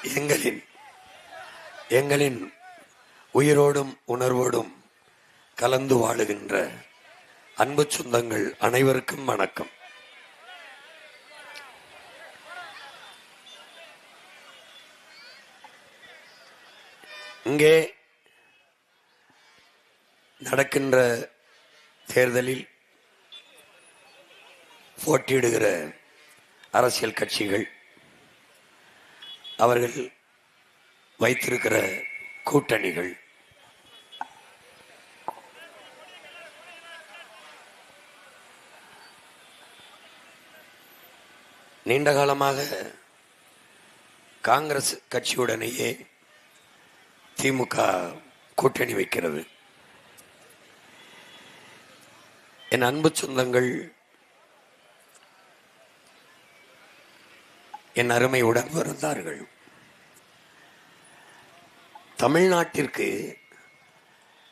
எங்களின் எங்களின் உயிரோடும் உணர்வோடும் கலந்து வாழுகின்ற அன்பு சொந்தங்கள் அனைவருக்கும் வணக்கம். இங்கே நடக்கின்ற தேர்தலில் போட்டியிடுகிற அரசியல் கட்சிகள் அவர்கள் வைத்திருக்கிற கூட்டணிகள் நீண்ட காலமாக காங்கிரஸ் கட்சியுடனேயே திமுக கூட்டணி வைக்கிறது. என் அன்பு சொந்தங்கள், என் அருமை உடன் பிறந்தார்கள், தமிழ்நாட்டிற்கு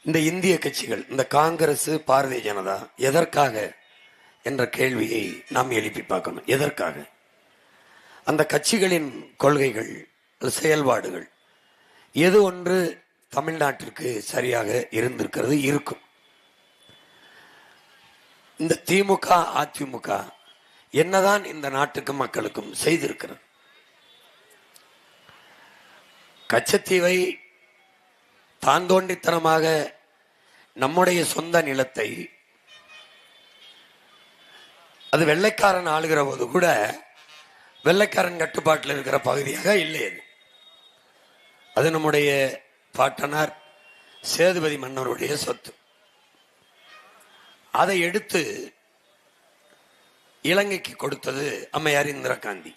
இந்த இந்திய கட்சிகள், இந்த காங்கிரஸ், பாரதிய ஜனதா எதற்காக என்ற கேள்வியை நாம் எழுப்பி பார்க்கணும். எதற்காக? அந்த கட்சிகளின் கொள்கைகள், செயல்பாடுகள் எது ஒன்று தமிழ்நாட்டிற்கு சரியாக இருந்திருக்கிறது, இருக்கும். இந்த திமுக அதிமுக என்னதான் இந்த நாட்டுக்கும் மக்களுக்கும் செய்திருக்கிறது? கச்சத்தீவை தான் தோண்டித்தனமாக நம்முடைய சொந்த நிலத்தை அது வெள்ளைக்காரன் ஆளுகிற போது கூட வெள்ளைக்காரன் கட்டுப்பாட்டில் இருக்கிற பகுதியாக இல்லை. அது நம்முடைய பாட்டனார் சேதுபதி மன்னருடைய சொத்து. அதை எடுத்து இலங்கைக்கு கொடுத்தது அம்மையார் இந்திரா காந்தி.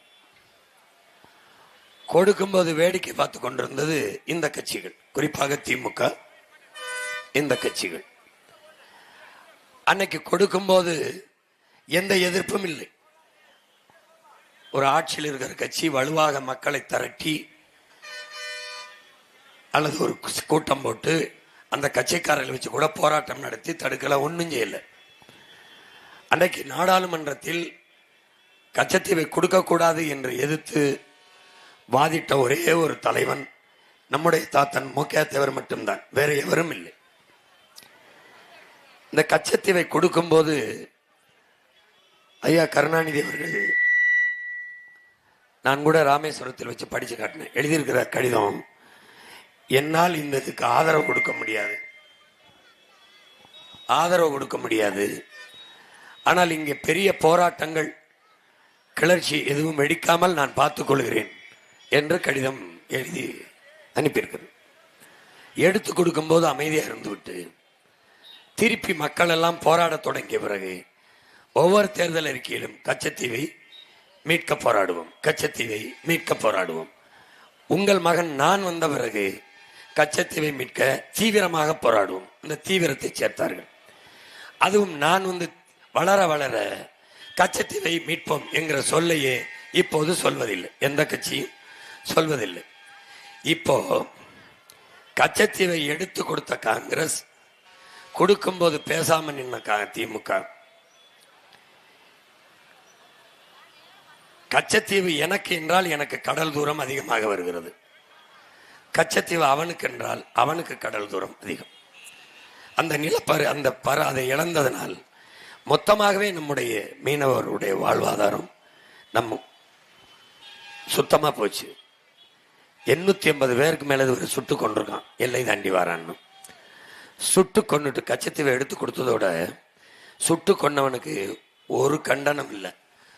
கொடுக்கும்போது வேடிக்கை பார்த்து கொண்டிருந்தது இந்த கட்சிகள், குறிப்பாக திமுக. இந்த கட்சிகள் அன்னைக்கு கொடுக்கும்போது எந்த எதிர்ப்பும் இல்லை. ஒரு ஆட்சியில் இருக்கிற கட்சி வலுவாக மக்களை திரட்டி அல்லது ஒரு கூட்டம் போட்டு அந்த கட்சிக்காரர்களை வச்சு கூட போராட்டம் நடத்தி தடுக்கல, ஒன்றும் செய்யல. அன்றைக்கு நாடாளுமன்றத்தில் கச்சத்தீவை கொடுக்கக்கூடாது என்று எதிர்த்து வாதிட்ட ஒரே ஒரு தலைவன் நம்முடைய தாத்தன் மு.க. தேவர் மட்டும்தான், வேற எவரும் இல்லை. இந்த கச்சத்தீவை கொடுக்கும்போது ஐயா கருணாநிதி அவர்கள், நான் கூட ராமேஸ்வரத்தில் வச்சு படிச்சு காட்டினேன், எழுதியிருக்கிற கடிதம், என்னால் இந்த இதுக்கு ஆதரவு கொடுக்க முடியாது, ஆனால் இங்கே பெரிய போராட்டங்கள் கிளர்ச்சி எதுவும் வெடிக்காமல் நான் பார்த்துக் கொள்கிறேன் என்று கடிதம் எழுதி அனுப்பியிருக்கிறது. எடுத்து கொடுக்கும்போது அமைதியாக இருந்துவிட்டு திருப்பி மக்கள் எல்லாம் போராட தொடங்கிய பிறகு ஒவ்வொரு தேர்தல் அறிக்கையிலும் கச்சத்தீவை மீட்க போராடுவோம், கச்சத்தீவை மீட்க போராடுவோம். உங்கள் மகன் நான் வந்த பிறகு கச்சத்தீவை மீட்க தீவிரமாக போராடுவோம். இந்த தீவிரத்தை சேர்த்தார்கள். அதுவும் நான் வந்து வளர வளர கச்சத்தீவை மீட்போம் என்கிற சொல்லையே இப்போது சொல்வதில்லை, எந்த கட்சியும் சொல்வதில்லை. இப்போ கச்சத்தீவை எடுத்து கொடுத்த காங்கிரஸ், கொடுக்கும்போது பேசாம நின்ன திமுக, கச்சத்தீவு எனக்கு என்றால் எனக்கு கடல் தூரம் அதிகமாக வருகிறது, கச்சத்தீவு அவனுக்கு என்றால் அவனுக்கு கடல் தூரம் அதிகம். அந்த நிலப்பரு அந்த அதை இழந்ததனால் மொத்தமாகவே நம்முடைய மீனவருடைய வாழ்வாதாரம் நம்ம சுத்தமா போச்சு. 850 பேருக்கு மேல ஒரு சுட்டு கொண்டிருக்கான், எல்லை தாண்டி வரான்னு. சுட்டு கொண்டுட்டு கச்சத்தீவை எடுத்து கொடுத்ததோட சுட்டு கொண்டவனுக்கு ஒரு கண்டனம் இல்லை.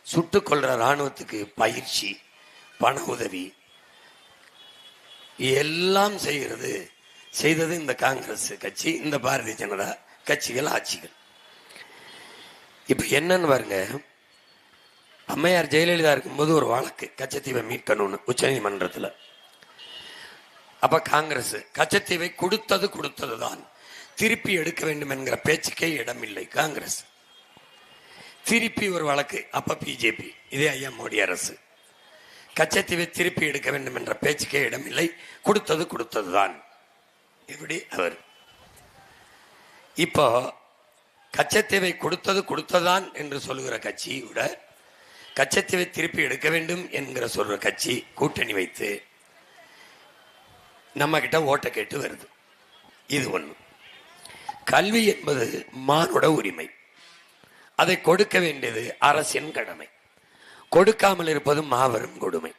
சுட்டு கொள்ற இராணுவத்துக்கு பயிற்சி, பண உதவி எல்லாம் செய்தது இந்த காங்கிரஸ் கட்சி, இந்த பாரதிய ஜனதா கட்சிகள், ஆட்சிகள். இப்ப என்னன்னு பாருங்க, அம்மையார் ஜெயலலிதா இருக்கும்போது ஒரு வழக்கு கச்சத்தீவை மீட்கணும்னு உச்ச நீதிமன்றத்தில். அப்ப காங்கிரஸ் கச்சத்தீவை கொடுத்ததுதான், திருப்பி எடுக்க வேண்டும் என்கிற பேச்சுக்கே இடமில்லை. காங்கிரஸ் திருப்பி ஒரு வழக்கு, அப்ப பிஜேபி, இதே ஐயா மோடி அரசு, கச்சத்தீவை திருப்பி எடுக்க வேண்டும் என்ற பேச்சுக்கே இடமில்லை, கொடுத்ததுதான். எப்படி அவர் இப்போ கச்சத்தீவை கொடுத்ததுதான் என்று சொல்லுகிற கட்சி விட கச்சத்தீவை திருப்பி எடுக்க வேண்டும் என்கிற சொல்ற கட்சி கூட்டணி வைத்து நம்ம கிட்ட ஓட்டை கேட்டு வருது. இது ஒண்ணு. கல்வி என்பது மானுட உரிமை. அதை கொடுக்க வேண்டியது அரசின் கடமை. கொடுக்காமல் இருப்பது மாபெரும் கொடுமை.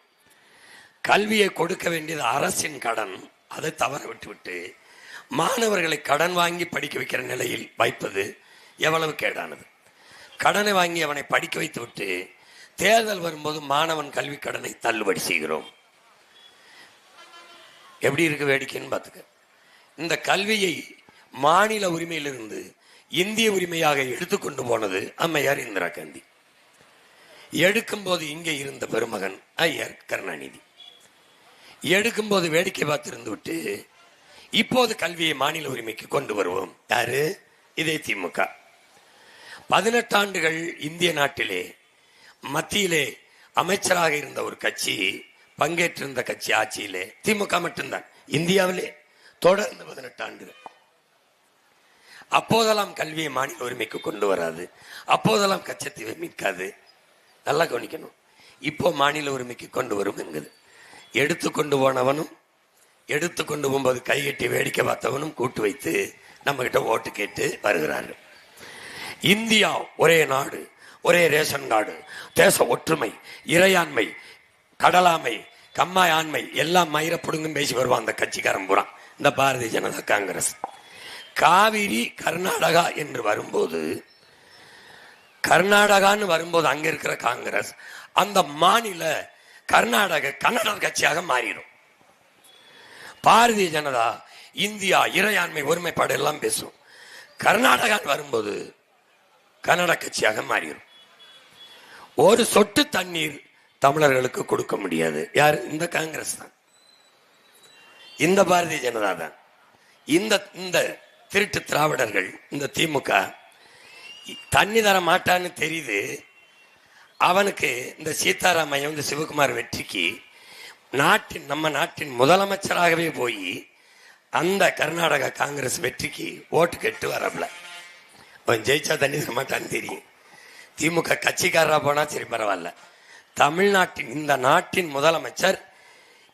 கல்வியை கொடுக்க வேண்டியது அரசின் கடன். அதை தவற விட்டுவிட்டு மாணவர்களை கடன் வாங்கி படிக்க வைக்கிற நிலையில் வைப்பது எவ்வளவு கேடானது. கடனை வாங்கி அவனை படிக்க வைத்து விட்டு தேர்தல் வரும்போது மாணவன் கல்வி கடனை தள்ளுபடி செய்கிறோம். எப்படி இருக்கு வேடிக்கைன்னு பார்த்துக்க. இந்த கல்வியை மாநில உரிமையிலிருந்து இந்திய உரிமையாக எடுத்துக்கொண்டு போனது அம்மையார் இந்திரா காந்தி. எடுக்கும்போது இங்கே இருந்த பெருமகன் ஐயர் கருணாநிதி. எடுக்கும்போது வேடிக்கை பார்த்திருந்து விட்டு இப்போது கல்வியை மாநில உரிமைக்கு கொண்டு வருவோம். யாரு? இதே திமுக. 18 ஆண்டுகள் இந்திய நாட்டிலே மத்தியிலே அமைச்சராக இருந்த ஒரு கட்சி, பங்கேற்றிருந்த கட்சி ஆட்சியிலே திமுக மட்டும்தான். இந்தியாவிலே தொடர்ந்து 18 ஆண்டுகள். அப்போதெல்லாம் கல்வியை மாநில உரிமைக்கு கொண்டு வராது, அப்போதெல்லாம் கச்சத்தீவை மீட்காது. நல்லா கவனிக்கணும். இப்போ மாநில உரிமைக்கு கொண்டு வரும் என்கிறது. எடுத்துக்கொண்டு போனவனும் எடுத்துக்கொண்டு போகும்போது கைகட்டி வேடிக்கை பார்த்தவனும் கூட்டு வைத்து நம்ம கிட்ட ஓட்டு கேட்டு வருகிறார்கள். இந்தியா ஒரே நாடு, ஒரே ரேஷன் கார்டு, தேச ஒற்றுமை, இறையாண்மை, கடலாமை, கம்மாயாண்மை எல்லாம் மயிரப்படுங்கும் பேசி வருவான் அந்த கட்சிக்காரன் பூரா, இந்த பாரதிய ஜனதா காங்கிரஸ். காவிரி கர்நாடகா என்று வரும்போது, கர்நாடகான்னு வரும்போது அங்க இருக்கிற காங்கிரஸ் அந்த மாநில கர்நாடக கன்னட கட்சியாக மாறிடும். பாரதிய ஜனதா இந்தியா இறையாண்மை ஒருமைப்பாடு எல்லாம் பேசும். கர்நாடகா வரும்போது கன்னட கட்சியாக மாறிடும். ஒரு சொட்டு தண்ணீர் தமிழர்களுக்கு கொடுக்க முடியாது. யாரு? இந்த காங்கிரஸ் தான், இந்த பாரதிய ஜனதா தான். இந்த திருட்டு திராவிடர்கள், இந்த திமுக தண்ணி தர மாட்டான்னு தெரியுது. அவனுக்கு இந்த சீதாராமையா இந்த சிவகுமார் வெற்றிக்கு நம்ம நாட்டின் முதலமைச்சராகவே போய் அந்த கர்நாடகா காங்கிரஸ் வெற்றிக்கு ஓட்டு கேட்டு வரப்பல. அவன் ஜெயிச்சா தண்ணி தர மாட்டான்னு தெரியும். திமுக கட்சிக்காரரா போனா சரி பரவாயில்ல. தமிழ்நாட்டின் இந்த நாட்டின் முதலமைச்சர்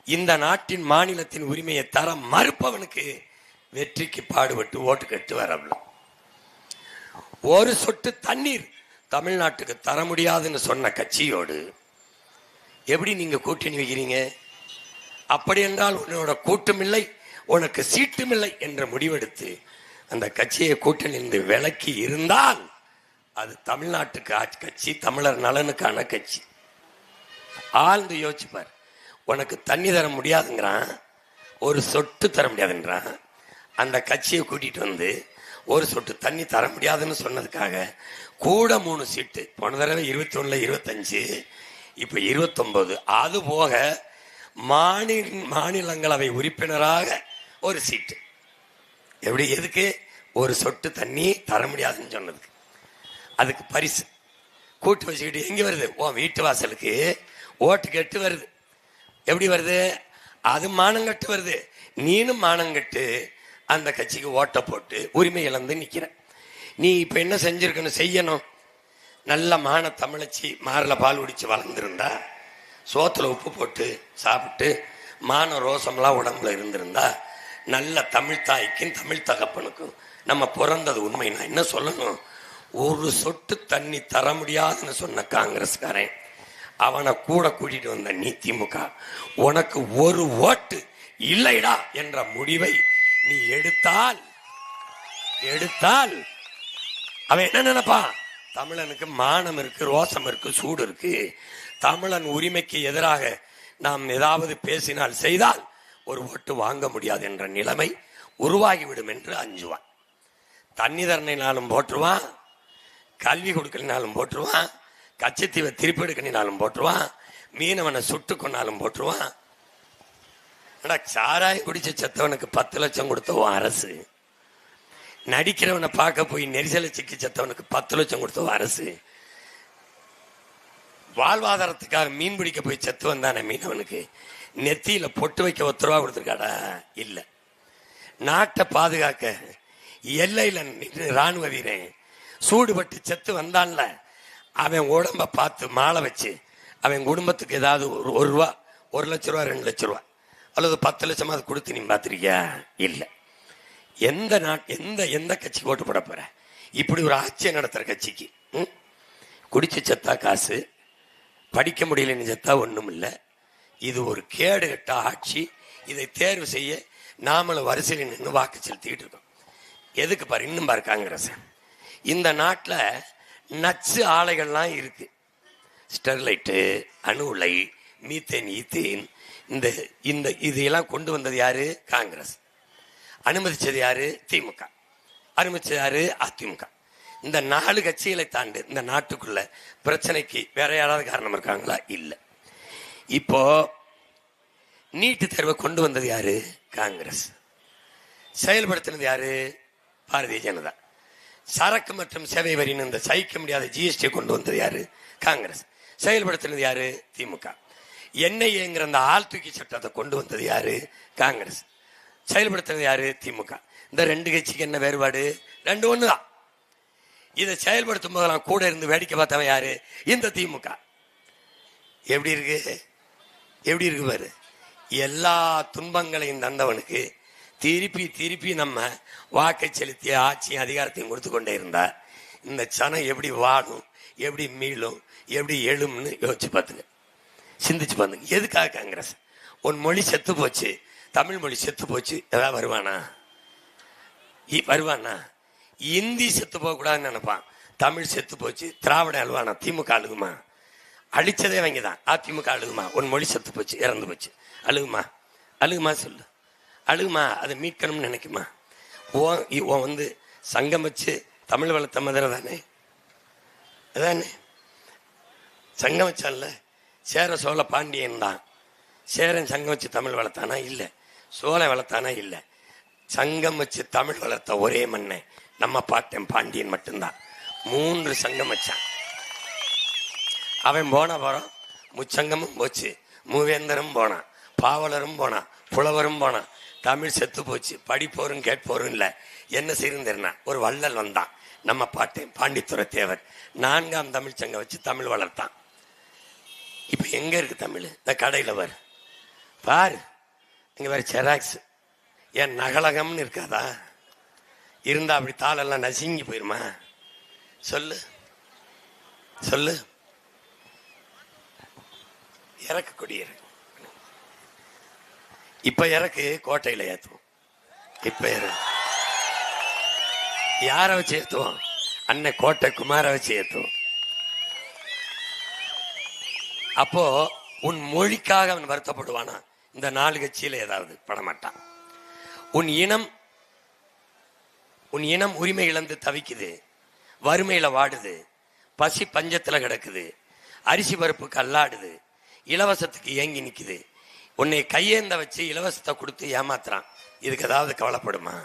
இந்த நாட்டின் மாநிலத்தின் உரிமையை தர மறுப்பவனுக்கு வெற்றிக்கு பாடுபட்டு ஓட்டு கேட்டு வரப்பல. ஒரு சொட்டு தண்ணீர் தமிழ்நாட்டுக்கு தர முடியாதுன்னு சொன்ன கட்சியோடு எப்படி நீங்க கூட்டணி வைக்கிறீங்க? அப்படி என்றால் உன்னோட கூட்டும் இல்லை, உனக்கு சீட்டும் இல்லை என்ற முடிவெடுத்து அந்த கட்சியை கூட்டணியிலிருந்து விலக்கி இருந்தால் அது தமிழ்நாட்டுக்கு ஆட்சி கட்சி, தமிழர் நலனுக்கான கட்சி. ஆழ்ந்து யோசிப்பார். உனக்கு தண்ணி தர முடியாதுங்கிறான், ஒரு சொட்டு தர முடியாதுன்றான். அந்த கட்சியை கூட்டிட்டு வந்து ஒரு சொட்டு தண்ணி தர முடியாதுன்னு சொன்னதுக்காக கூட 3 சீட்டு, போன தடவை 21, 25, இப்ப 29, அது போக மாநிலங்களவை உறுப்பினராக ஒரு சீட்டு. எப்படி? எதுக்கு? ஒரு சொட்டு தண்ணி தர முடியாதுன்னு சொன்னதுக்கு. அதுக்கு பரிசு கூட்டு வச்சுக்கிட்டு எங்க வருது? உன் வீட்டு வாசலுக்கு ஓட்டு கேட்டு வருது. எப்படி வருது? அது மானங்கட்டு வருது. நீனும் மானங்கட்டு அந்த கட்சிக்கு ஓட்ட போட்டு உரிமை இழந்து நிக்கிற. நீ இப்ப என்ன செஞ்சிருக்கணும்? செய்யணும். நல்ல மான தமிழச்சி மாரில் பால் குடிச்சு வளர்ந்துருந்தா, சோத்துல உப்பு போட்டு சாப்பிட்டு மான ரோசம்லாம் உடம்புல இருந்திருந்தா, நல்ல தமிழ் தாய்க்கும் தமிழ் தகப்பனுக்கும் நம்ம பிறந்தது உண்மை. நான் என்ன சொல்லணும்? ஒரு சொட்டு தண்ணி தர முடியாதுன்னு சொன்ன காங்கிரஸ்காரன் அவனை கூட கூட்டிட்டு வந்த நீ திமுக, உனக்கு ஒரு ஓட்டு இல்லைடா என்ற முடிவை நீ எடுத்தால் அவன் என்ன நினைப்பான்? தமிழனுக்கு மானம் இருக்கு, ரோசம் இருக்கு, சூடு இருக்கு. தமிழன் உரிமைக்கு எதிராக நாம் ஏதாவது பேசினால் செய்தால் ஒரு ஓட்டு வாங்க முடியாது என்ற நிலைமை உருவாகிவிடும் என்று அஞ்சுவான். தண்ணி தரணினாலும் போட்டுருவான், கல்வி கொடுக்கலினாலும் போட்டுருவான், கச்சத்தீவை திருப்பி எடுக்கணினாலும் போட்டுருவான், மீனவனை சுட்டு கொண்டாலும் போட்டுருவான். சாராயம் குடிச்ச செத்தவனுக்கு 10 லட்சம் கொடுத்தவன் அரசு, நடிக்கிறவனை பார்க்க போய் நெரிசலை சிக்கி செத்தவனுக்கு 10 லட்சம் கொடுத்தவன் அரசு, வாழ்வாதாரத்துக்காக மீன் பிடிக்க போய் செத்து வந்தானே மீனவனுக்கு நெத்தியில பொட்டு வைக்க 10 ரூபா கொடுத்துருக்காடா? இல்ல. நாட்டை பாதுகாக்க எல்லையில ராணுவ வீரன் சூடுபட்டு செத்து வந்தான்ல, அவன் உடம்ப பார்த்து மாலை வச்சு அவன் குடும்பத்துக்கு ஏதாவது 1 ரூபா, 1 லட்ச ரூபா, 2 லட்ச ரூபா அல்லது 10 லட்சமா அது கொடுத்து நீ பார்த்துருக்கியா? இல்லை. எந்த கட்சிக்கு ஓட்டு போட போற? இப்படி ஒரு ஆட்சியை நடத்துற கட்சிக்கு. குடிச்சு செத்தா காசு, படிக்க முடியலன்னு செத்தா ஒண்ணும் இல்லை. இது ஒரு கேடு கட்ட ஆட்சி. இதை தேர்வு செய்ய நாமளும் வரிசையில் நின்று வாக்கு செலுத்திக்கிட்டு இருக்கோம். எதுக்கு பாரு, இன்னும் பாரு காங்கிரஸ். இந்த நாட்டில் நச்சு ஆலைகள்லாம் இருக்கு. ஸ்டெர்லைட்டு, அணு உலை, மீத்தேன், ஈத்தேன், இந்த இதையெல்லாம் கொண்டு வந்தது யாரு? காங்கிரஸ். அனுமதிச்சது யாரு? திமுக. அனுமதிச்சது யாரு? அதிமுக. இந்த 4 கட்சிகளை தாண்டு இந்த நாட்டுக்குள்ள பிரச்சனைக்கு வேற யாராவது காரணம் இருக்காங்களா? இல்லை. இப்போ நீட்டு தேர்வை கொண்டு வந்தது யாரு? காங்கிரஸ். செயல்படுத்தினது யாரு? பாரதிய ஜனதா. சரக்கு மற்றும் சேவை வரின்னு இந்த சகிக்க முடியாத ஜிஎஸ்டி கொண்டு வந்தது யாரு? காங்கிரஸ். செயல்படுத்தினது யாரு? திமுக. என்ஐஏங்கிற அந்த ஆள் தூக்கி சட்டத்தை கொண்டு வந்தது யாரு? காங்கிரஸ். செயல்படுத்தினது யாரு? திமுக. இந்த 2 கட்சிக்கு என்ன வேறுபாடு? 2 ஒண்ணுதான். இதை செயல்படுத்தும் போதெல்லாம் கூட இருந்து வேடிக்கை பார்த்தவன் யாரு? இந்த திமுக. எப்படி இருக்கு பாரு. எல்லா துன்பங்களையும் தந்தவனுக்கு திருப்பி நம்ம வாக்கை செலுத்திய ஆட்சியும் அதிகாரத்தையும் கொடுத்து கொண்டே இருந்தா இந்த சனம் எப்படி வாடும், எப்படி மீளும், எப்படி எழும்னு யோசிச்சு பார்த்துங்க, சிந்திச்சு பார்த்துங்க. எதுக்காக காங்கிரஸ்? உன் மொழி செத்து போச்சு, தமிழ் மொழி செத்து போச்சு, ஏதாவது வருவானா? இந்தி செத்து போகக்கூடாதுன்னு நினைப்பான். தமிழ் செத்து போச்சு, திராவிட அழுவானா? திமுக அழுகுமா? அழிச்சதே அவங்க தான். அதிமுக அழுகுமா? உன் மொழி செத்து போச்சு, இறந்து போச்சு, அழுகுமா சொல்லு, அழுகுமா? அதை மீட்கணும்னு நினைக்குமா? வந்து சங்கம் வச்சு தமிழ் வளர்த்த மதுரை தானே, அதானே சங்கம் வச்சான்ல. சேர சோழ பாண்டியன் தான். சேரன் சங்கம் வச்சு தமிழ் வளர்த்தானா? இல்லை. சோழன் வளர்த்தானா? இல்லை. சங்கம் வச்சு தமிழ் வளர்த்த ஒரே மண்ணை நம்ம பாட்டன் பாண்டியன் மட்டும்தான். 3 சங்கம் வச்சான். அவன் போன போறான், முச்சங்கமும் போச்சு, மூவேந்தரும் போனான், பாவலரும் போனான், புலவரும் போனான். தமிழ் செத்து போச்சு. படிப்போரும் கேட்போரும் இல்லை. என்ன செய்யிருந்தா ஒரு வள்ளல் வந்தான், நம்ம பாட்டேன் பாண்டித்துறை தேவர். 4ஆம் தமிழ் சங்கம் வச்சு தமிழ் வளர்த்தான். இப்ப எங்க இருக்கு தமிழ்? இந்த கடையில பாரு, இங்க வேற செராக்ஸ். ஏன் நகலகம்னு இருக்காதா? இருந்தா அப்படி தாளெல்லாம் நசுங்கி போயிருமா? சொல்லு. இறக்கு கொடியிரு. இப்ப இறக்கு கோட்டையில ஏத்துவோம். இப்ப யார வச்சு ஏத்துவோம்? அண்ணன் கோட்டை குமார வச்சு ஏத்துவோம். அப்போ உன் மொழிக்காக அவன் வருத்தப்படுவானா? இந்த 4 கட்சியில ஏதாவது படமாட்டான். உன் இனம் உரிமை இழந்து தவிக்குது, வறுமையில வாடுது, பசி பஞ்சத்துல கிடக்குது, அரிசி பருப்புக்கு அல்லாடுது, இலவசத்துக்கு ஏங்கி நிக்குது. உன்னை கையேந்த வச்சு இலவசத்தை கொடுத்து ஏமாத்துறான். இதுக்கு ஏதாவது கவலைப்படுமா?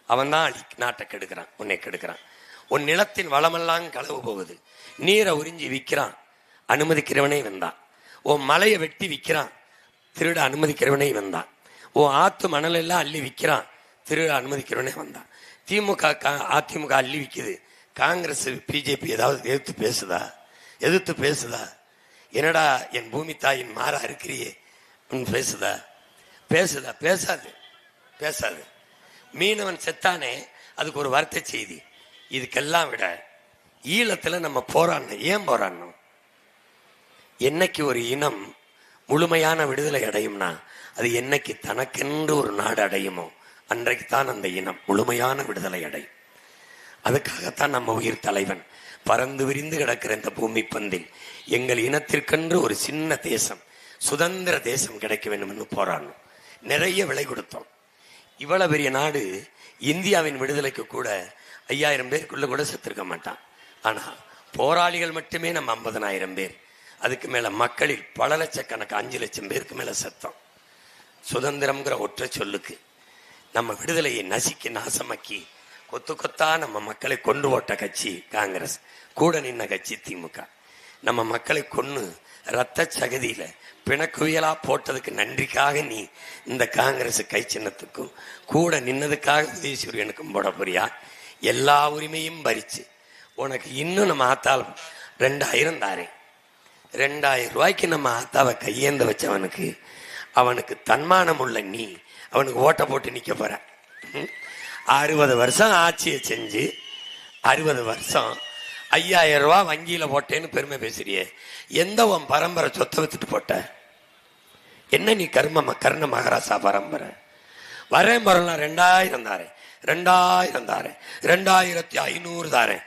அவன் தான் நாட்டை கெடுக்கிறான், உன்னை கெடுக்கிறான். உன் நிலத்தின் வளமெல்லாம் களவு போகுது. நீரை உறிஞ்சி விற்கிறான், அனுமதிக்கிறவனே வந்தான். உன் மலையை வெட்டி விற்கிறான், திருட அனுமதிக்கிறவனே வந்தான். உன் ஆத்து மணல் எல்லாம் அள்ளி விற்கிறான், திருட அனுமதிக்கிறவனே வந்தான். அதிமுக அள்ளி விற்குது. காங்கிரஸ் பிஜேபி ஏதாவது எதிர்த்து பேசுதா? என்னடா என் பூமி தாயின் மாறா இருக்கிறியே பேசுதா? பேசாது. மீனவன் செத்தானே, அதுக்கு ஒரு வருத்த செய்தி. இதுக்கெல்லாம் விட ஈழத்துல நம்ம போராடணும். ஏன் போராடணும்? என்னைக்கு ஒரு இனம் முழுமையான விடுதலை அடையும்னா, அது என்னைக்கு தனக்கென்று ஒரு நாடு அடையுமோ அன்றைக்குத்தான் அந்த இனம் முழுமையான விடுதலை அடையும். அதுக்காகத்தான் நம்ம உயிர் தலைவன் பறந்து விரிந்து கிடக்கிற இந்த பூமி பந்தில் எங்கள் இனத்திற்கென்று ஒரு சின்ன தேசம், சுதந்திர தேசம் கிடைக்க வேண்டும் என்று போராடணும். நிறைய விலை கொடுத்தோம். இவ்வளவு பெரிய நாடு இந்தியாவின் விடுதலைக்கு கூட 5000 பேருக்குள்ள கூட செத்திருக்க மாட்டான். ஆனா போராளிகள் மட்டுமே நம்ம 50,000 பேர். அதுக்கு மேல மக்களில் பல லட்சக்கணக்கு 5 லட்சம் பேருக்கு மேல செத்தோம். சுதந்திரம்ங்கிற ஒற்றை சொல்லுக்கு நம்ம விடுதலையை நசுக்கி நாசமாக்கி கொத்து கொத்தா நம்ம மக்களை கொண்டு ஓட்ட கட்சி காங்கிரஸ், கூட நின்ன கட்சி திமுக. நம்ம மக்களை கொன்னு ரத்த சகதியில பிணக்குவியலா போட்டதுக்கு நன்றிக்காக நீ இந்த காங்கிரஸ் கை சின்னத்துக்கும் கூட நின்னதுக்காக உதயசூரியனுக்கும் போட போறியா? எல்லா உரிமையும் பறிச்சு உனக்கு இன்னும் நம்ம ஆத்தால் 2000 தாரேன். 2000 ரூபாய்க்கு நம்ம ஆத்தாவை கையேந்த வச்சவனுக்கு அவனுக்கு தன்மானம் உள்ள நீ அவனுக்கு ஓட்ட போட்டு நிக்க போற. 60 வருஷம் ஆட்சியை செஞ்சு 60 வருஷம் 5000 ரூபாய் வங்கியில போட்டேன்னு பெருமை பேசுறியே, எந்த உன் பரம்பரை சொத்தை வித்துட்டு போட்ட? என்ன நீ கர்ண மகாராசா பரம்பரை? வரேன் வரலாம் 2000 தாரேன், 2000 தாரேன், 2500 தாரேன்.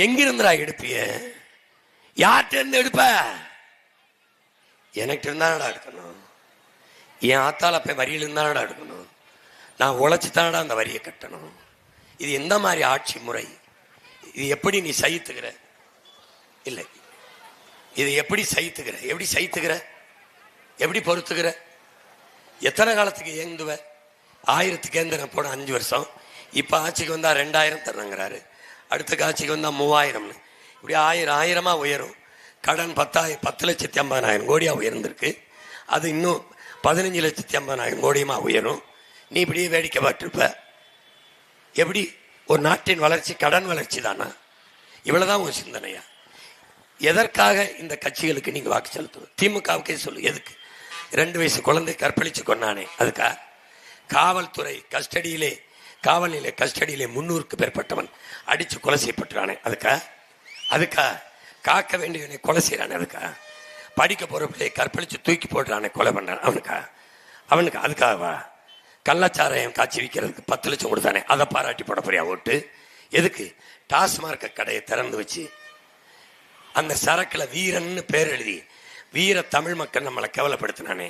எங்கிருந்தா எடுப்பிய? யார்கிட்ட இருந்து எடுப்ப? எனக்கு இருந்தாடா எடுக்கணும். என் ஆத்தால போய் வரியில இருந்தாடா எடுக்கணும். நான் உழைச்சு தானடா அந்த வரியை கட்டணும். இது எந்த மாதிரி ஆட்சி முறை? இது எப்படி நீ சகித்துக்கிற? இல்லை, இது எப்படி சகித்துக்கிற? எப்படி சகித்துக்கிற? எப்படி பொறுத்துக்கிற? எத்தனை காலத்துக்கு ஏந்துவ? 1000க்கு ஏந்திர போன 5 வருஷம். இப்ப ஆட்சிக்கு வந்தா 2000 தரணுங்கிறாரு. அடுத்த ஆட்சிக்கு வந்தா 3000. இப்படி 1000 உயரும். கடன் 10,50,000 கோடியா உயர்ந்திருக்கு. அது இன்னும் 15,50,000 கோடியுமா உயரும். நீ இப்படியே வேடிக்கை பார்த்துருப்ப. எப்படி ஒரு நாட்டின் வளர்ச்சி கடன் வளர்ச்சி தானா? இவ்வளவுதான் உன் சிந்தனையா? எதற்காக இந்த கட்சிகளுக்கு நீங்க வாக்கு செலுத்தணும்? திமுகவுக்கே சொல்லு, எதுக்கு? 2 வயசு குழந்தை கற்பழிச்சு கொண்டானே, அதுக்கா? காவல்துறை கஸ்டடியிலே, காவல் நிலைய கஸ்டடியிலே 300க்கு மேற்பட்டவன் அடிச்சு கொலை செய்யப்பட்டானே, அதுக்கா? அதுக்கா? காக்க வேண்டியவனை கொலை செய்யறானே, அதுக்கா? படிக்க போற பிள்ளையை கற்பழிச்சு தூக்கி போடுறானே, கொலை பண்றான், அவனுக்கா? அவனுக்கு அதுக்காகவா? கள்ளச்சாராயம் காய்ச்சி விற்கிறதுக்கு 10 லட்சம் கொடுத்தானே, அதை பாராட்டி போட போறியா ஓட்டு? எதுக்கு? டாஸ்மார்க் கடையை திறந்து வச்சு அந்த சரக்குல வீரன்னு பேர் எழுதி வீர தமிழ் மக்கள் நம்மளை கேவலப்படுத்தினானே,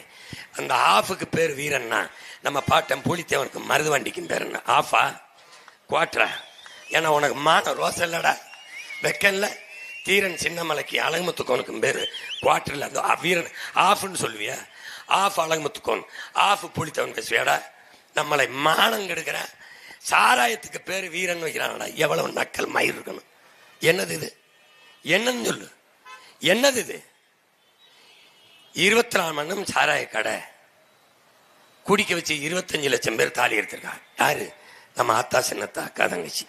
அந்த ஆஃபுக்கு பேர் வீரன்னா நம்ம பாட்டன் பூலித்தேவனுக்கு மருதுவண்டிக்கும் பேர் என்ன? ஆஃபா குவாட்ரா? ஏன்னா உனக்கு மான ரோசம் இல்லடா, வெக்கல்ல. தீரன் சின்னமலைக்கு அழகுமுத்துக்கோனுக்கும் பேரு குவார்டர்ல அந்த வீரன் ஆஃப்னு சொல்லுவியா? ஆஃப் அழகுமுத்துக்கோன், ஆஃப் பூலித்தேவன் பேசுவியாடா? நம்மளை மானம் கெடுக்கிற சாராயத்துக்கு பேரு வீரன் வைக்கிறானடா. எவ்வளவு நக்கல் மயிர் இருக்கணும். என்னது இது? என்னன்னு சொல்லு, என்னது இது? 24 மணி நேரம் சாராய கடை குடிக்க வச்சு 25 லட்சம் பேர் தாலி எடுத்திருக்காங்க. யாரு? நம்ம ஆத்தா சின்னத்தா அக்கா தங்கச்சி.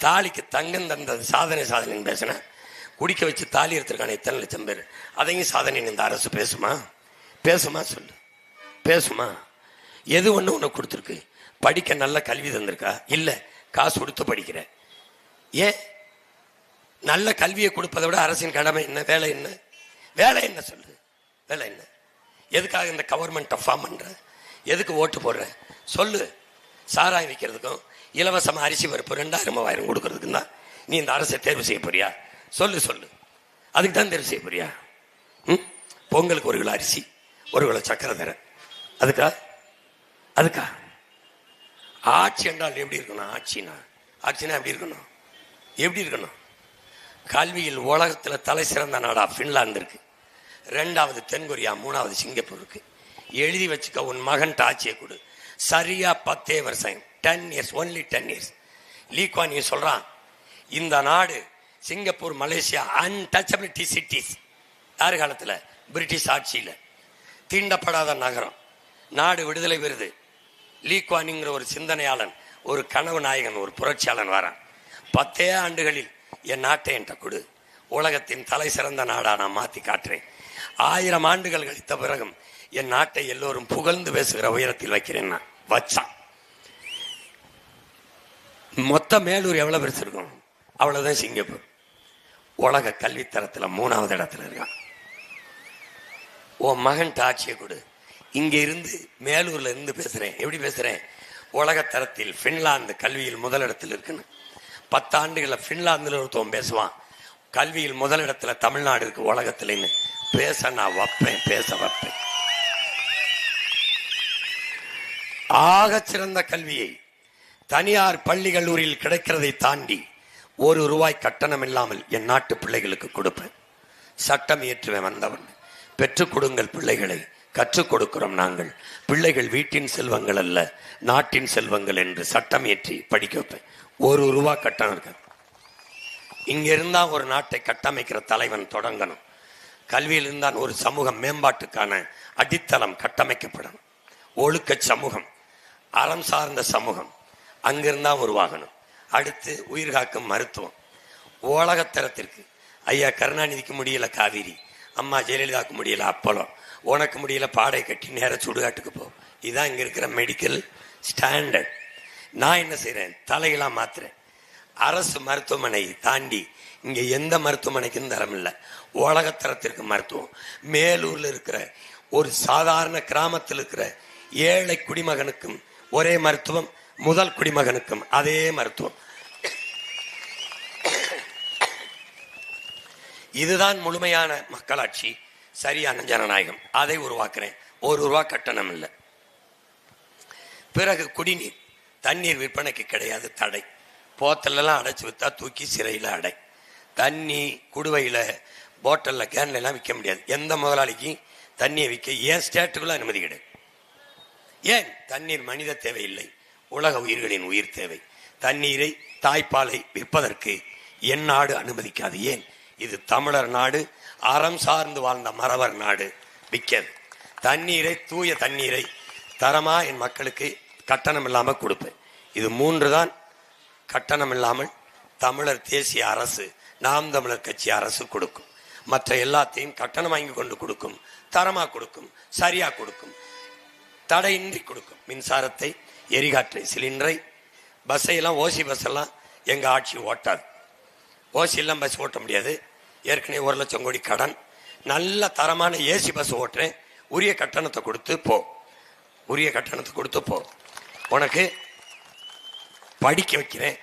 தாலிக்கு தங்கம் தந்தது சாதனைன்னு பேசின, குடிக்க வச்சு தாலி எடுத்திருக்கான எத்தனை லட்சம் பேர். அதையும் சாதனை இந்த அரசு பேசுமா? பேசுமா? சொல்லு, பேசுமா? எது ஒண்ணு உனக்கு கொடுத்துருக்கு? படிக்க நல்ல கல்வி தந்திருக்கா? இல்ல, காசு கொடுத்து படிக்கிற. ஏன்? நல்ல கல்வியை கொடுப்பதை விட அரசின் கடமை என்ன? வேலை என்ன? வேலை என்ன? சொல்லு, வேலை என்ன? எதுக்காக இந்த கவர்மெண்ட்டை ஃபார்ம் பண்ற? எதுக்கு ஓட்டு போடுற? சொல்லு. சாராயம் விற்கிறதுக்கும் இலவசமா அரிசி பருப்பு 2000 3000 கொடுக்கறதுக்கும் தான் நீ இந்த அரசை தேர்வு செய்ய போறியா? சொல்லு, சொல்லு. அதுக்கு தான் தேர்வு செய்ய போறியா? பொங்கலுக்கு 1 கிலோ அரிசி 1 கிலோ சக்கரை தர, அதுக்கா? அதுக்கா? ஆட்சி என்றால் எப்படி இருக்கணும்? ஆட்சினா எப்படி இருக்கணும்? எப்படி இருக்கணும்? கல்வியில் உலகத்தில் தலை சிறந்த நாடா பின்லாந்து இருக்கு, 2வது தென்கொரியா, 3வது சிங்கப்பூர் இருக்கு. எழுதி வச்சுக்க, உன் மகன் ஆட்சியை கொடு. சரியா 10 வருஷம், 10 years, only 10 years. Lee Kuan Yew சொல்றான், இந்த நாடு சிங்கப்பூர் மலேசியா அன்டச்சபிலிட்டி சிட்டிஸ். யாரு காலத்துல? பிரிட்டிஷ் ஆட்சியில தீண்டப்படாத நகரம். நாடு விடுதலை பெறுது. லீ குவானிங்கிற ஒரு சிந்தனையாளன், ஒரு கனவு நாயகன், ஒரு புரட்சியாளன் வரான். 10 ஆண்டுகளில் என் நாட்டை என்கிட்ட கொடு, உலகத்தின் தலை சிறந்த நாடா நான் மாத்தி காட்டுறேன். 1000 ஆண்டுகள் கழித்த பிறகும் என் நாட்டை எல்லோரும் புகழ்ந்து பேசுகிற உயரத்தில் வைக்கிறேன். நான் வச்சான். மொத்த மேலூர் எவ்வளவு பெருசு இருக்கும்? அவ்வளவுதான் சிங்கப்பூர். உலக கல்வித்தரத்தில் 3வது இடத்துல இருக்கான். உன் மகன் ஆட்சியை கொடு. இங்க இருந்து மேலூர்ல இருந்து பேசுறேன். எப்படி பேசுறேன்? உலக தரத்தில் பின்லாந்து கல்வியில் முதலிடத்தில் இருக்குன்னு. 10 ஆண்டுகள பின்லாந்துல ஒருத்தவன் பேசுவான், கல்வியில் முதலிடத்துல தமிழ்நாடு இருக்கு உலகத்திலன்னு. பேச நான் வைப்பேன், பேச வைப்பேன். ஆக சிறந்த கல்வியை தனியார் பள்ளி கல்லூரியில் கிடைக்கிறதை தாண்டி 1 ரூபாய் கட்டணம் இல்லாமல் என் நாட்டு பிள்ளைகளுக்கு கொடுப்பேன். சட்டம் இயற்றுவேன் வந்தவன். பெற்றுக் கொடுங்கள் பிள்ளைகளை, கற்றுக் கொடுக்கிறோம் நாங்கள். பிள்ளைகள் வீட்டின் செல்வங்கள் அல்ல, நாட்டின் செல்வங்கள் என்று சட்டம் இயற்றி படிக்க வைப்பேன். 1 ரூபாய் கட்டணம் இருக்காது. இங்க இருந்தா ஒரு நாட்டை கட்டமைக்கிற தலைவன் தொடங்கணும். கல்வியில் இருந்தான் ஒரு சமூக மேம்பாட்டுக்கான அடித்தளம் கட்டமைக்கப்படணும். ஒழுக்க சமூகம், அறம் சார்ந்த சமூகம் அங்கிருந்தா உருவாகணும். அடுத்து உயிர்காக்கும் மருத்துவம். உலகத்தரத்திற்கு ஐயா கருணாநிதிக்கு முடியல காவிரி, அம்மா ஜெயலலிதாவுக்கு முடியல அப்பளம், உனக்கு முடியல பாடை கட்டி நேர சுடுகாட்டுக்கு போ. இதுதான் இங்க இருக்கிற மெடிக்கல் ஸ்டாண்டர்ட். நான் என்ன செய்யறேன், தலையெல்லாம் மாத்துறேன். அரசு மருத்துவமனை தாண்டி இங்க எந்த மருத்துவமனைக்கும் தரம் இல்லை. உலகத்தரத்திற்கு மருத்துவம். மேலூர்ல இருக்கிற ஒரு சாதாரண கிராமத்தில் இருக்கிற ஏழை குடிமகனுக்கும் ஒரே மருத்துவம், முதல் குடிமகனுக்கும் அதே மருத்துவம். இதுதான் முழுமையான மக்களாட்சி, சரியான ஜனநாயகம். அதை உருவாக்குறேன். ₹1 கட்டணம் இல்லை. பிறகு குடிநீர், தண்ணீர் விற்பனைக்கு கிடையாது தடை. போத்தல்லாம் அடைச்சு வித்தா தூக்கி சிறையில் அடை. தண்ணி குடுவையில் போட்டலில் கேன்ல எல்லாம் விற்க முடியாது. எந்த முதலாளிக்கும் தண்ணியை விற்க ஏன் ஸ்டேட்டுக்குள்ள அனுமதி கிடையாது. ஏன்? தண்ணீர் மனித தேவையில்லை, உலக உயிர்களின் உயிர் தேவை. தண்ணீரை, தாய்ப்பாலை விற்பதற்கு என் நாடு அனுமதிக்காது. ஏன்? இது தமிழர் நாடு, அறம் சார்ந்து வாழ்ந்த மறவர் நாடு. விற்காது. தண்ணீரை, தூய தண்ணீரை தரமா என் மக்களுக்கு கட்டணம் இல்லாமல் கொடுப்பேன். இது 3 தான் கட்டணம் இல்லாமல் தமிழர் தேசிய அரசு, நாம் தமிழர் கட்சி அரசு கொடுக்கும். மற்ற எல்லாத்தையும் கட்டணம் வாங்கி கொண்டு கொடுக்கும், தரமா கொடுக்கும், சரியா கொடுக்கும், தடையின்றி கொடுக்கும். மின்சாரத்தை, எரிகாற்றை, சிலிண்டரை, பஸ்ஸையெல்லாம், ஓசி பஸ் எல்லாம் எங்க ஆட்சி ஓட்டாது. ஓசி எல்லாம் பஸ் ஓட்ட முடியாது. ஏற்கனவே 1 லட்சம் கோடி கடன். நல்ல தரமான ஏசி பஸ் ஓட்டுறேன். உரிய கட்டணத்தை கொடுத்து போ, உரிய கட்டணத்தை கொடுத்து போ. உனக்கு படிக்க வைக்கிறேன்.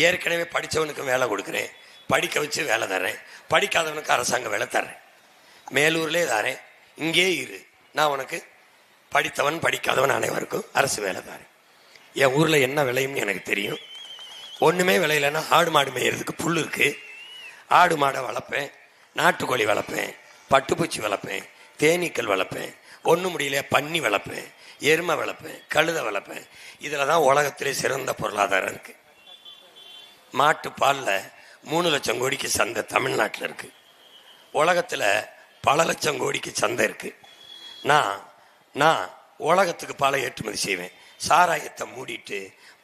ஏற்கனவே படித்தவனுக்கு வேலை கொடுக்குறேன். படிக்க வச்சு வேலை தர்றேன். படிக்காதவனுக்கு அரசாங்க வேலை தர்றேன். மேலூர்லேயே தரேன். இங்கே இரு, நான் உனக்கு படித்தவன் படிக்காதவன் அனைவருக்கும் அரசு வேலை தரேன். என் ஊரில் என்ன விளையும்னு எனக்கு தெரியும். ஒன்றுமே விளையிலன்னா ஆடு மாடு மேயறதுக்கு புல் இருக்குது. ஆடு மாடை வளர்ப்பேன், நாட்டுக்கோழி வளர்ப்பேன், பட்டுப்பூச்சி வளர்ப்பேன், தேனீக்கள் வளர்ப்பேன். ஒன்றும் முடியல பன்னி வளர்ப்பேன், எருமை வளர்ப்பேன், கழுதை வளர்ப்பேன். இதில் தான் உலகத்திலே சிறந்த பொருளாதாரம் இருக்குது. மாட்டு பாலில் 3 லட்சம் கோடிக்கு சந்தை தமிழ்நாட்டில் இருக்குது. உலகத்தில் பல லட்சம் கோடிக்கு சந்தை இருக்குது. நான் உலகத்துக்கு பாலை ஏற்றுமதி செய்வேன். சாராயத்தை மூடிட்டு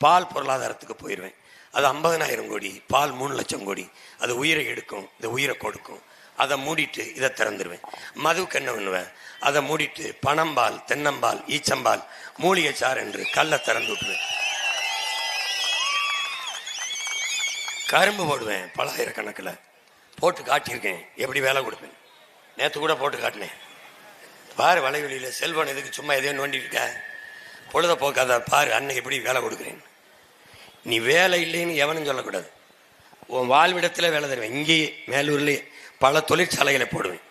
பால் பொருளாதாரத்துக்கு போயிடுவேன். அது 50,000 கோடி, பால் 3 லட்சம் கோடி. அது உயிரை எடுக்கும், இந்த உயிரை கொடுக்கும். அதை மூடிட்டு இதை திறந்துடுவேன். மதுவுக்கு என்ன பண்ணுவேன், அதை மூடிட்டு பனம்பால், தென்னம்பால், ஈச்சம்பால், மூலிகை சாறு என்று கல்லை திறந்து விட்டுருவேன். கரும்பு போடுவேன், பலாயிரக்கணக்கில் போட்டு காட்டியிருக்கேன். எப்படி வேலை கொடுப்பேன், நேற்று கூட போட்டு காட்டினேன். பாரு வலைவெளியில் செல்வன் எதுக்கு சும்மா எதையும் நோண்டிட்டு இருக்க, பொழுத போக்காத பாரு அன்னைக்கு எப்படி வேலை கொடுக்குறேன். நீ வேலை இல்லைன்னு எவனும் சொல்லக்கூடாது. உன் வாழ்விடத்தில் வேலை தருவேன். இங்கேயே மேலூர்லேயே பல தொழிற்சாலைகளை போடுவேன்.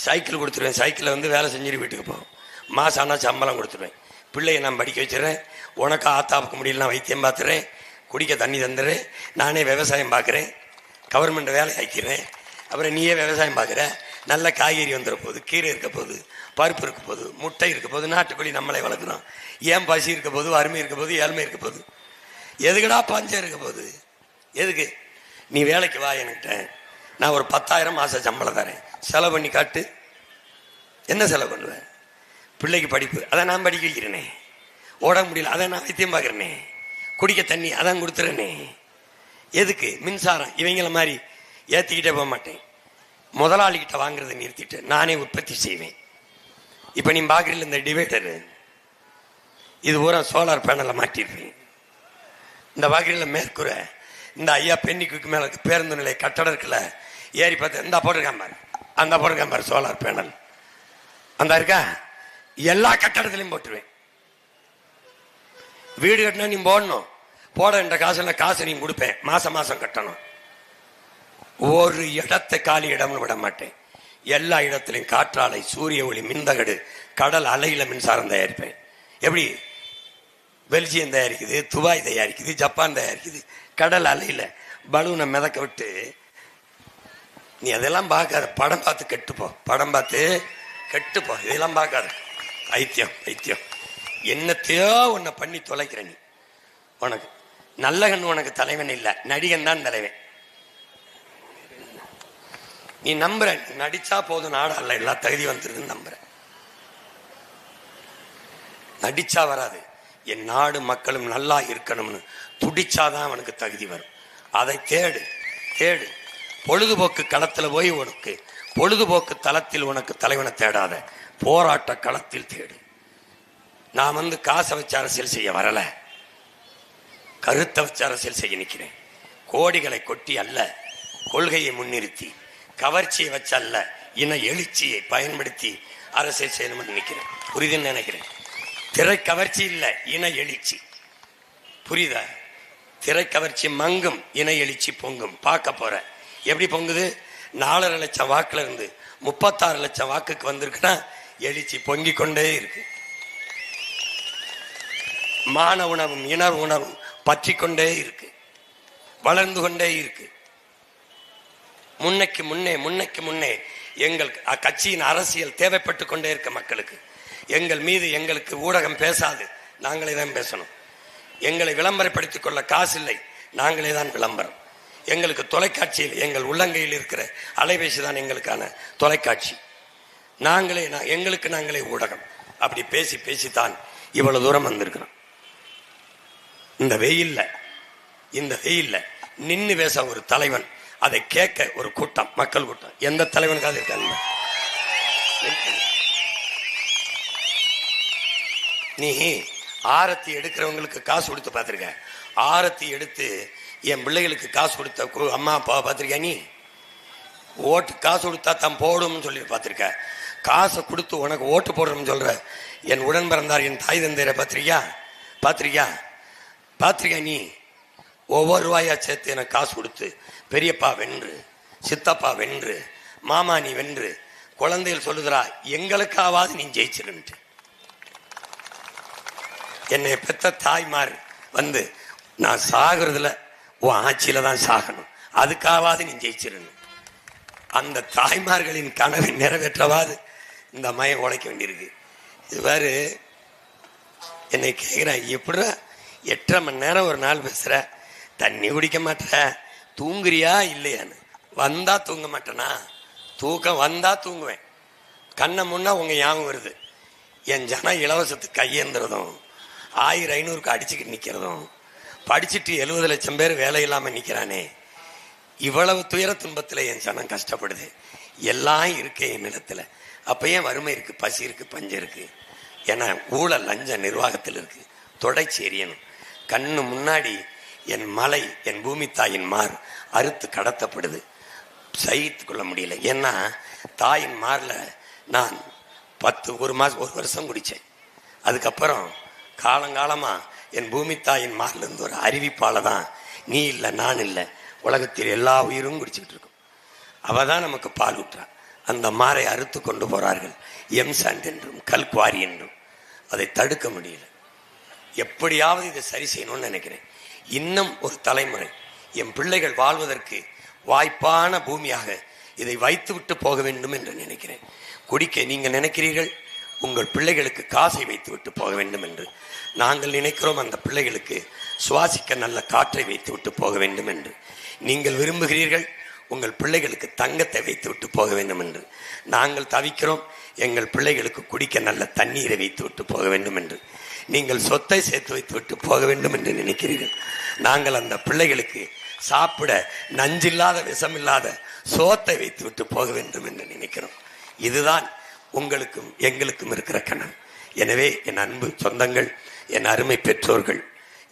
சைக்கிள் கொடுத்துருவேன். சைக்கிளில் வந்து வேலை செஞ்சுட்டு வீட்டுக்கு போவோம். மாதம் ஆனால் சம்பளம் கொடுத்துருவேன். பிள்ளையை நான் படிக்க வச்சுறேன். உனக்கு ஆத்தாப்புக்கு முடியலாம் வைத்தியம் பார்த்துறேன், குடிக்க தண்ணி தந்துடுறேன். நானே விவசாயம் பார்க்குறேன், கவர்மெண்ட் வேலை ஆக்கிறேன். அப்புறம் நீயே விவசாயம் பார்க்குற. நல்ல காய்கறி வந்துட போகுது, கீரை இருக்க போகுது, பருப்பு இருக்க போகுது, முட்டை இருக்க போகுது, நாட்டுக்கோழி நம்மளே வளர்க்குறோம். ஏன் பசி இருக்க போகுது, வறுமை இருக்க போகுது, ஏழ்மை இருக்க போகுது. எதுக்குடா பஞ்சம் இருக்க போகுது? எதுக்கு? நீ வேலைக்கு வா என்கிட்ட, நான் ஒரு 10,000 மாதம் சம்பளம் தரேன். செலவு பண்ணி காட்டு. என்ன செலவு பண்ணுவேன்? பிள்ளைக்கு படிப்பு, அதை நான் படிக்க வைக்கிறேனே. ஓட முடியல, அதை நான் வைத்தியம் பார்க்குறேனே. குடிக்க தண்ணி, அதான் கொடுத்துறேனே. எதுக்கு? மின்சாரம் இவங்கள மாதிரி ஏற்றிக்கிட்டே போக மாட்டேன். முதலாளிகிட்ட வாங்குறதை நிறுத்திட்டு நானே உற்பத்தி செய்வேன். இப்போ நீ பார்க்குறீங்கள இந்த டிவைடரு, இது பூரா சோலார் பேனலை மாட்டிருப்பேன். இந்த பார்க்குறீங்கள மேற்கூரை, இந்த ஐயா பெண்ணிக்கு மேலே பேருந்து நிலை கட்டடம் இருக்குல்ல, ஏறி பார்த்து இந்த போட்டிருக்கான் பாரு, அந்த போட்டிருக்கான் பாரு சோலார் பேனல், அந்த இருக்கா, எல்லா கட்டடத்திலையும் போட்டுருவேன். வீடு கட்டினா நீ போடணும், போட என்ற காசு நீ கொடுப்பேன். மாசம் மாசம் கட்டணும். ஒரு இடத்தை காலி இடம்னு விட மாட்டேன். எல்லா இடத்திலையும் காற்றாலை, சூரிய ஒளி, மின்தகடு, கடல் அலையில மின்சாரம் தயாரிப்பேன். எப்படி? பெல்ஜியம் தயாரிக்குது, துபாய் தயாரிக்குது, ஜப்பான் தயாரிக்குது. கடல் அலையில பலூனை மிதக்க விட்டு நீ அதெல்லாம் பார்க்காத. படம் பார்த்து கெட்டுப்போ, படம் பார்த்து கெட்டுப்போ. இதெல்லாம் பார்க்காத. பைத்தியம் பைத்தியம். என்னத்தையோ உன்னை பண்ணி தொலைக்கிற நீ. உனக்கு நல்ல கண்ணு உனக்கு தலைவன் இல்லை, நடிகன் தான் தலைவன். நீ நம்புற, நடிச்சா போதும் நாடு அல்ல, எல்லா தகுதி வந்துருதுன்னு நம்புற. நடிச்சா வராது. என் நாடு மக்களும் நல்லா இருக்கணும்னு துடிச்சாதான் அவனுக்கு தகுதி வரும். அதை தேடு தேடு. பொழுதுபோக்கு களத்தில் போய் உனக்கு பொழுதுபோக்கு தளத்தில் உனக்கு தலைவனை தேடாத, போராட்ட களத்தில் தேடு. நான் காசை வச்சு அரசியல் செய்ய வரல, கருத்தை வச்சு அரசியல் செய்ய நிற்கிறேன். கோடிகளை கொட்டி அல்ல, கொள்கையை முன்னிறுத்தி, கவர்ச்சியை வச்சு அல்ல, இன எழுச்சியை பயன்படுத்தி அரசியல் செய்யணும்னு நினைக்கிறேன். புரியுதுன்னு நினைக்கிறேன். திரை கவர்ச்சி இல்லை, இன எழுச்சி. புரியுதா? திரை கவர்ச்சி மங்கும், இன எழுச்சி பொங்கும். பார்க்க போற எப்படி பொங்குது. 4.5 லட்சம் வாக்குல இருந்து 36 லட்சம் வாக்குக்கு வந்திருக்குன்னா எழுச்சி பொங்கிக் கொண்டே இருக்கு. மான உணவும் இன உணவும் பற்றி கொண்டே இருக்கு, வளர்ந்து கொண்டே இருக்கு. முன்னைக்கு முன்னே எங்கள் கட்சியின் அரசியல் தேவைப்பட்டு கொண்டே இருக்க மக்களுக்கு. எங்கள் மீது எங்களுக்கு ஊடகம் பேசாது, நாங்களே தான் பேசணும். எங்களை விளம்பரப்படுத்திக் கொள்ள காசு இல்லை, நாங்களே தான் விளம்பரம். எங்களுக்கு தொலைக்காட்சியில் எங்கள் உள்ளங்கையில் இருக்கிற அலைபேசி தான் எங்களுக்கான தொலைக்காட்சி. நாங்களே ஊடகம். அப்படி பேசித்தான் இவ்வளவு தூரம் வந்திருக்கிறோம். இந்த வெயில்ல நின்று பேச ஒரு தலைவன், அதை கேட்க ஒரு கூட்டம், மக்கள் கூட்டம். எந்த தலைவனுக்காக இருக்காங்க? நீ ஆரத்தி எடுக்கிறவங்களுக்கு காசு கொடுத்து பார்த்திருக்க? ஆரத்தி எடுத்து என் பிள்ளைகளுக்கு காசு கொடுத்த அம்மா அப்பாவை பார்த்திருக்கியா? நீ ஓட்டு காசு கொடுத்தா தான் போடும்னு சொல்லி பார்த்திருக்க? காசை கொடுத்து உனக்கு ஓட்டு போடுறோம்னு சொல்ற என் உடன் பிறந்தார், என் தாய் தந்தையரை பார்த்திருக்கியா? நீ ஒவ்வொரு ரூபாயா சேர்த்து எனக்கு காசு கொடுத்து பெரியப்பா வென்று, சித்தப்பா வென்று, மாமா நீ வென்று, குழந்தைகள் சொல்லுகிறா எங்களுக்காவது நீ ஜெயிச்சிருன்ட்டு. என்னை பெத்த தாய்மார் நான் சாகுறதுல உன் ஆட்சியில தான் சாகணும், அதுக்காவது நீ ஜெயிச்சிருன்னு. அந்த தாய்மார்களின் கனவை நிறைவேற்றவாது இந்த மயம் உழைக்க வேண்டியிருக்கு. இது வேறு என்னை கேட்கிறேன், எப்படி 8.5 மணி நேரம் ஒரு நாள் பேசுற, தண்ணி குடிக்க மாட்டேற, தூங்குறியா இல்லையான்னு. வந்தா தூங்க மாட்டேனா? தூக்கம் வந்தா தூங்குவேன். கண்ணை முன்னா உங்க ஞாபகம் வருது. என் ஜனம் இலவசத்துக்கு கையேந்துறதும் 1500க்கு அடிச்சுக்கிட்டு நிக்கிறதும், படிச்சுட்டு 70 லட்சம் பேர் வேலை இல்லாம நிக்கிறானே, இவ்வளவு துயர துன்பத்துல என் ஜனம் கஷ்டப்படுது. எல்லாம் இருக்கு என் நிலத்துல. அப்ப ஏன் வறுமை இருக்கு, பசி இருக்கு, பஞ்சம் இருக்கு? ஏன்னா ஊழல் லஞ்ச நிர்வாகத்தில் இருக்கு. தொடர்ச்சி எரியணும். கண்ணு முன்னாடி என் மலை, என் பூமி தாயின் மார் அறுத்து கடத்தப்படுது. சகித்து கொள்ள முடியல. ஏன்னா தாயின் மார்ல நான் ஒரு வருஷம் குடிச்சேன். அதுக்கப்புறம் காலங்காலமா என் பூமி தாயின் மார்ல இருந்து ஒரு அறிவிப்பால தான் நீ இல்லை நான் இல்லை, உலகத்தில் எல்லா உயிரும் குடிச்சுக்கிட்டு இருக்கும். அவ தான் நமக்கு பால் ஊற்றா. அந்த மாரை அறுத்து கொண்டு போறார்கள், எம்சாண்ட் என்றும் கல்குவாரி என்றும். அதை தடுக்க முடியல. எப்படியாவது இதை சரி செய்யணும்னு நினைக்கிறேன். இன்னும் ஒரு தலைமுறை என் பிள்ளைகள் வாழ்வதற்கு வாய்ப்பான பூமியாக இதை வைத்து விட்டு போக வேண்டும் என்று நினைக்கிறேன். குடிக்க நீங்கள் நினைக்கிறீர்கள், உங்கள் பிள்ளைகளுக்கு காசை வைத்து விட்டு போக வேண்டும் என்று. நாங்கள் நினைக்கிறோம் அந்த பிள்ளைகளுக்கு சுவாசிக்க நல்ல காற்றை வைத்து விட்டு போக வேண்டும் என்று. நீங்கள் விரும்புகிறீர்கள் உங்கள் பிள்ளைகளுக்கு தங்கத்தை வைத்து விட்டு போக வேண்டும் என்று. நாங்கள் தவிக்கிறோம் எங்கள் பிள்ளைகளுக்கு குடிக்க நல்ல தண்ணீரை வைத்து விட்டு போக வேண்டும் என்று. நீங்கள் சொத்தை சேர்த்து வைத்து விட்டு போக வேண்டும் என்று நினைக்கிறீர்கள். நாங்கள் அந்த பிள்ளைகளுக்கு சாப்பிட நஞ்சில்லாத விஷமில்லாத சோத்தை வைத்து விட்டு போக வேண்டும் என்று நினைக்கிறோம். இதுதான் உங்களுக்கும் எங்களுக்கும் இருக்கிற கனவு. எனவே என் அன்பு சொந்தங்கள், என் அருமை பெற்றோர்கள்,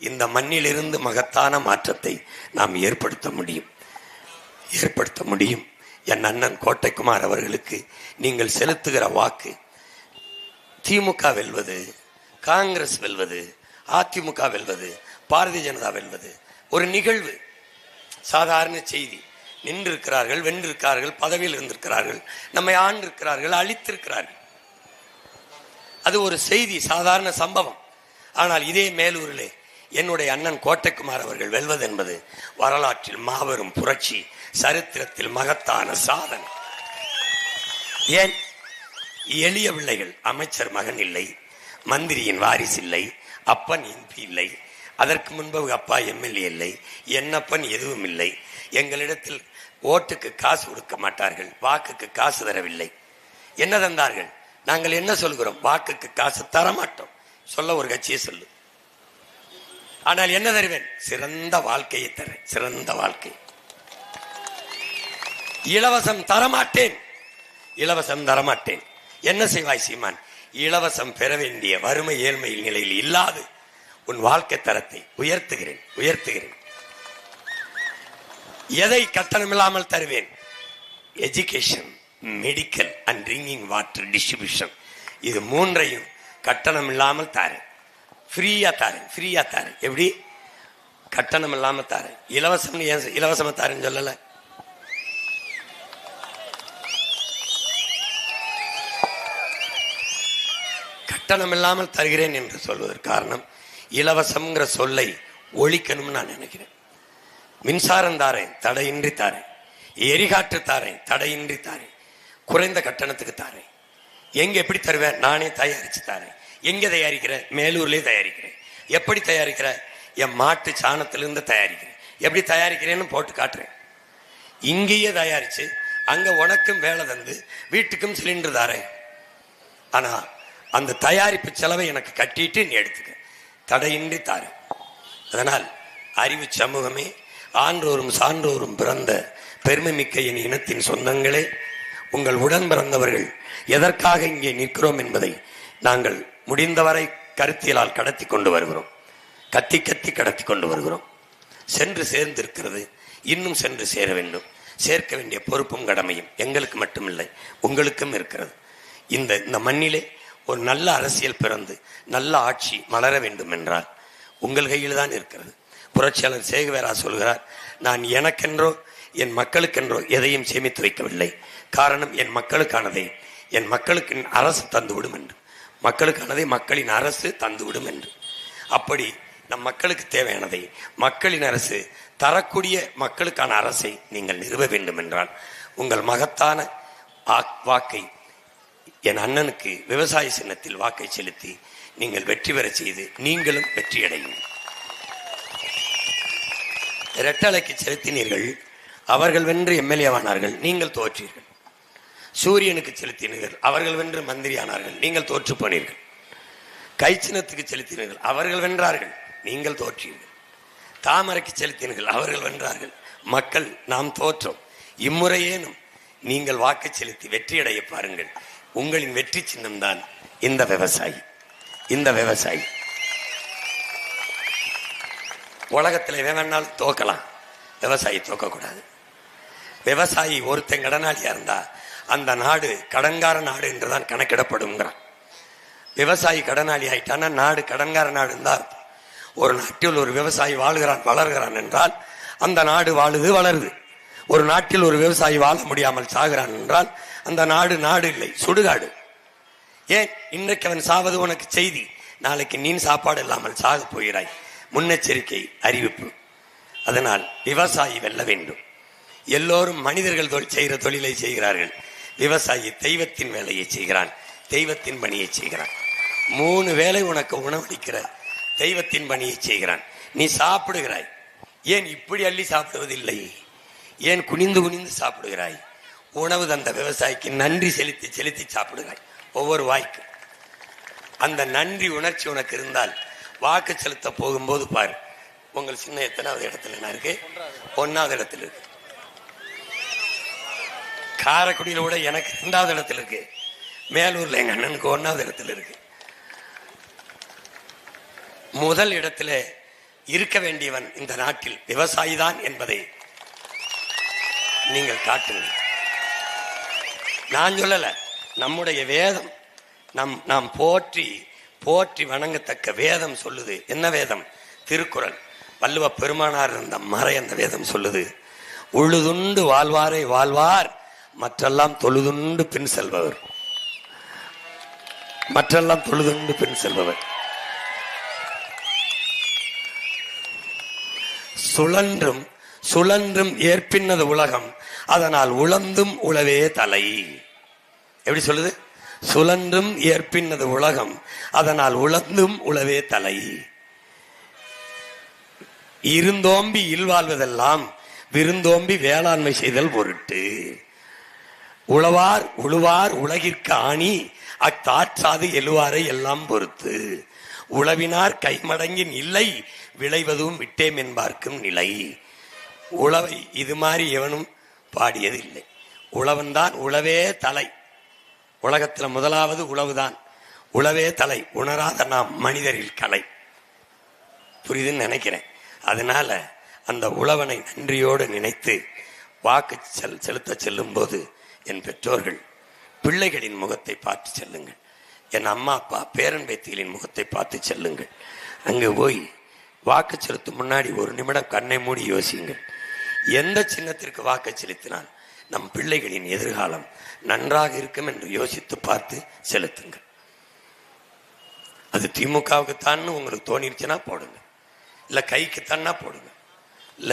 இந்த மண்ணிலிருந்து மகத்தான மாற்றத்தை நாம் ஏற்படுத்த முடியும். என் அண்ணன் கோட்டைக்குமார் அவர்களுக்கு நீங்கள் செலுத்துகிற வாக்கு, திமுக வெல்வது, காங்கிரஸ் வெல்வது, அதிமுக வெல்வது, பாரதிய ஜனதா வெல்வது ஒரு நிகழ்வு, சாதாரண செய்தி. நின்றிருக்கிறார்கள், வென்றிருக்கிறார்கள், பதவியில் இருந்திருக்கிறார்கள், நம்மை ஆண்டிருக்கிறார்கள், அழித்திருக்கிறார்கள். அது ஒரு செய்தி, சாதாரண சம்பவம். ஆனால் இதே மேலூரிலே என்னுடைய அண்ணன் கோட்டைக்குமார் அவர்கள் வெல்வது என்பது வரலாற்றில் மாபெரும் புரட்சி, சரித்திரத்தில் மகத்தான சாதனை. ஏன்? எளிய பிள்ளைகள், அமைச்சர் மகன் இல்லை, மந்திரியின் வாரிசு இல்லை, அப்பன் எம்பி இல்லை, அதற்கு முன்பு அப்பா எம்எல்ஏ இல்லை, என்னப்பன் எதுவும் இல்லை. எங்களிடத்தில் ஓட்டுக்கு காசு கொடுக்க மாட்டார்கள், வாக்குக்கு காசு தரவில்லை. என்ன தந்தார்கள்? நாங்கள் என்ன சொல்கிறோம்? வாக்குக்கு காசு தர மாட்டோம். சொல்ல ஒரு கட்சியை சொல்லு. ஆனால் என்ன தருவேன்? சிறந்த வாழ்க்கையை தரேன். சிறந்த வாழ்க்கை. இலவசம் தரமாட்டேன், இலவசம் தரமாட்டேன். என்ன செய்வாய் சீமான்? இலவசம் பெற வேண்டிய வறுமை ஏழ்மையில் நிலையில் இல்லாது உன் வாழ்க்கை தரத்தை உயர்த்துகிறேன், உயர்த்துகிறேன். எதை கட்டணம் இல்லாமல் தருவேன்? Education, medical and drinking water distribution, இது மூன்றையும் கட்டணம் இல்லாமல் தாரேன், ஃப்ரீயா தாரேன், ஃப்ரீயா தாரேன். எப்படி? கட்டணம் இல்லாமல் தாரேன். இலவசம் இலவசமா தாரேன்னு சொல்லல. கட்டணம் இல்லாமல் தருகிறேன் என்று சொல்வதற்கு காரணம், இலவசம்ங்கிற சொல்லை ஒழிக்கணும்னு நான் நினைக்கிறேன். மின்சாரம் தாரேன், தடையின்றி தாரேன். எரிகாற்று தாரேன், தடையின்றி தாரேன். குறைந்த கட்டணத்துக்கு தாரேன். எங்க எப்படி தருவேன்? நானே தயாரிச்சு தாரேன். எங்க தயாரிக்கிறேன்? மேலூர்லயே தயாரிக்கிறேன். எப்படி தயாரிக்கிறேன்? என் மாட்டு சாணத்திலிருந்து தயாரிக்கிறேன். எப்படி தயாரிக்கிறேன்னு போட்டு காட்டுறேன். இங்கேயே தயாரிச்சு அங்க உனக்கும் வேலை தந்து வீட்டுக்கும் சிலிண்டர் தாரேன். ஆனா அந்த தயாரிப்பு செலவை எனக்கு கட்டிட்டு நீ எடுத்துக்க, தடையின்றி தாரேன். அதனால் அறிவு சமூகமே, ஆன்றோரும் சான்றோரும் பிறந்த பெருமை மிக்க என் இனத்தின் சொந்தங்களே, உங்கள் உடன் பிறந்தவர்கள் எதற்காக இங்கே நிற்கிறோம் என்பதை நாங்கள் முடிந்தவரை கருத்தியலால் கடத்தி கொண்டு வருகிறோம். கத்தி கத்தி கடத்தி கொண்டு வருகிறோம். சென்று சேர்ந்திருக்கிறது, இன்னும் சென்று சேர வேண்டும். சேர்க்க வேண்டிய பொறுப்பும் கடமையும் எங்களுக்கு மட்டுமில்லை, உங்களுக்கும் இருக்கிறது. இந்த மண்ணிலே ஒரு நல்ல அரசியல் பிறந்து நல்ல ஆட்சி மலர வேண்டும் என்றால் உங்கள் கையில் தான் இருக்கிறது. புரட்சியாளர் சேகுவேரா சொல்கிறார், நான் எனக்கென்றோ என் மக்களுக்கென்றோ எதையும் சேமித்து வைக்கவில்லை. காரணம், என் மக்களுக்கானதை என் மக்களுக்கு அரசு தந்துவிடும் என்று, மக்களுக்கானதை மக்களின் அரசு தந்துவிடும் என்று. அப்படி நம் மக்களுக்கு தேவையானதை மக்களின் அரசு தரக்கூடிய மக்களுக்கான அரசை நீங்கள் நிறுவ வேண்டும் என்றால் உங்கள் மகத்தான வாக்கை என் அண்ணனுக்கு விவசாய சின்னத்தில் வாக்கை செலுத்தி நீங்கள் வெற்றி பெற செய்து நீங்களும் வெற்றியடையும். இரட்டலைக்கு செலுத்தினீர்கள், அவர்கள் வென்று எம்எல்ஏவானார்கள், நீங்கள் தோற்றீர்கள். சூரியனுக்கு செலுத்தினீர்கள், அவர்கள் வென்று மந்திரியானார்கள், நீங்கள் தோற்று போனீர்கள். கைச்சினத்துக்கு செலுத்தினீர்கள், அவர்கள் வென்றார்கள், நீங்கள் தோற்றீர்கள். தாமரைக்கு செலுத்தினீர்கள், அவர்கள் வென்றார்கள், மக்கள் நாம் தோற்றோம். இம்முறையேனும் நீங்கள் வாக்கு செலுத்தி வெற்றியடைய பாருங்கள். உங்களின் வெற்றி சின்னம் தான் இந்த விவசாயி. இந்த விவசாயி உலகத்தில் வேணாலும் தோக்கலாம், விவசாயி தோக்கக்கூடாது. விவசாயி ஒருத்தன் கடனாளியா இருந்தா அந்த நாடு கடன்கார நாடு என்றுதான் கணக்கிடப்படுங்கிறான். விவசாயி கடனாளி ஆயிட்டான்னா நாடு கடன்கார நாடு இருந்தால், ஒரு நாட்டில் ஒரு விவசாயி வாழ்கிறான் வளர்கிறான் என்றால் அந்த நாடு வாழுது வளருது. ஒரு நாட்டில் ஒரு விவசாயி வாழ முடியாமல் சாகிறான் என்றால் அந்த நாடு நாடு இல்லை, சுடுகாடு. ஏன்? இன்றைக்கு அவன் சாவது உனக்கு செய்தி, நாளைக்கு நீ சாப்பாடு இல்லாமல் சாக போகிறாய். முன்னெச்சரிக்கை அறிவிப்பு. அதனால் விவசாயி வெல்ல வேண்டும். எல்லோரும் மனிதர்கள் செய்கிற தொழிலை செய்கிறார்கள், விவசாயி தெய்வத்தின் வேலையை செய்கிறான், தெய்வத்தின் பணியை செய்கிறான். 3 வேளை உனக்கு உணவளிக்கிற தெய்வத்தின் பணியை செய்கிறான். நீ சாப்பிடுகிறாய், ஏன் இப்படி அள்ளி சாப்பிடுவதில்லை? ஏன் குனிந்து குனிந்து சாப்பிடுகிறாய்? உணவு தந்த விவசாயிக்கு நன்றி செலுத்தி செலுத்தி சாப்பிடுகிறாய் ஒவ்வொரு வாய்க்கு. அந்த நன்றி உணர்ச்சி உனக்கு இருந்தால் வாக்கு செலுத்த போகும்போது பாரு, உங்கள் சின்ன எத்தனாவது இடத்துல என்ன இருக்கு? 1வது இடத்துல இருக்கு. காரைக்குடியில கூட எனக்கு 2வது இடத்துல இருக்கு. மேலூர்ல எங்க அண்ணனுக்கு 1வது இடத்துல இருக்கு. முதல் இடத்துல இருக்க வேண்டியவன் இந்த நாட்டில் விவசாயி தான் என்பதை நீங்கள் காட்டுங்கள். நான் சொல்லல, நம்முடைய வேதம், நாம் போற்றி போற்றி வணங்கத்தக்க வேதம் சொல்லுது. என்ன வேதம்? திருக்குறள். வள்ளுவ பெருமானார் இருந்த மறை அந்த வேதம் சொல்லுது, உழுதுண்டு வாழ்வாரை வாழ்வார், மற்றெல்லாம் தொழுதுண்டு பின் செல்பவர். மற்றெல்லாம் தொழுதுண்டு பின் செல்பவர். சுழன்றும் சுழன்றும் ஏற்பின்னது உலகம், அதனால் உழந்தும் உழவே தலை. எப்படி சொல்லுது? சுழன்றும் ஏற்பின்னது உலகம், அதனால் உழந்தும் உழவே தலை. இருந்தோம்பி இல்வாழ்வதெல்லாம் விருந்தோம்பி வேளாண்மை செய்தல் பொருட்டு. உழவார் உழுவார் உலகிற்கு ஆணி, அத்தாற்றாது எழுவாரை எல்லாம் பொறுத்து. உழவினார் கைமடங்கின் இல்லை, விளைவதும் விட்டேம் என்பார்க்கும் நிலை. உழவை இது மாதிரி எவனும் பாடியது இல்லை. உழவன் தான் உழவே தலை. உலகத்துல முதலாவது உழவுதான். உழவே தலை. உணராத நாம் மனிதரில் கலை. புரியுதுன்னு நினைக்கிறேன். அதனால அந்த உழவனை நன்றியோடு நினைத்து வாக்கு செலுத்த செல்லும் போது என் பெற்றோர்கள் பிள்ளைகளின் முகத்தை பார்த்து செல்லுங்கள். என் அம்மா அப்பா பேரன் பேத்திகளின் முகத்தை பார்த்து செல்லுங்கள். அங்கு போய் வாக்கு செலுத்தும் முன்னாடி ஒரு நிமிடம் கண்ணை மூடி யோசியுங்கள். எந்த சின்னத்திற்கு வாக்கு செலுத்தினால் நம் பிள்ளைகளின் எதிர்காலம் நன்றாக இருக்கும் என்று யோசித்து பார்த்து செலுத்துங்கள். அது திமுகவுக்குத்தான் உங்களுக்கு தோணிருச்சுன்னா போடுங்க, இல்ல கைக்குத்தான்னா போடுங்க, இல்ல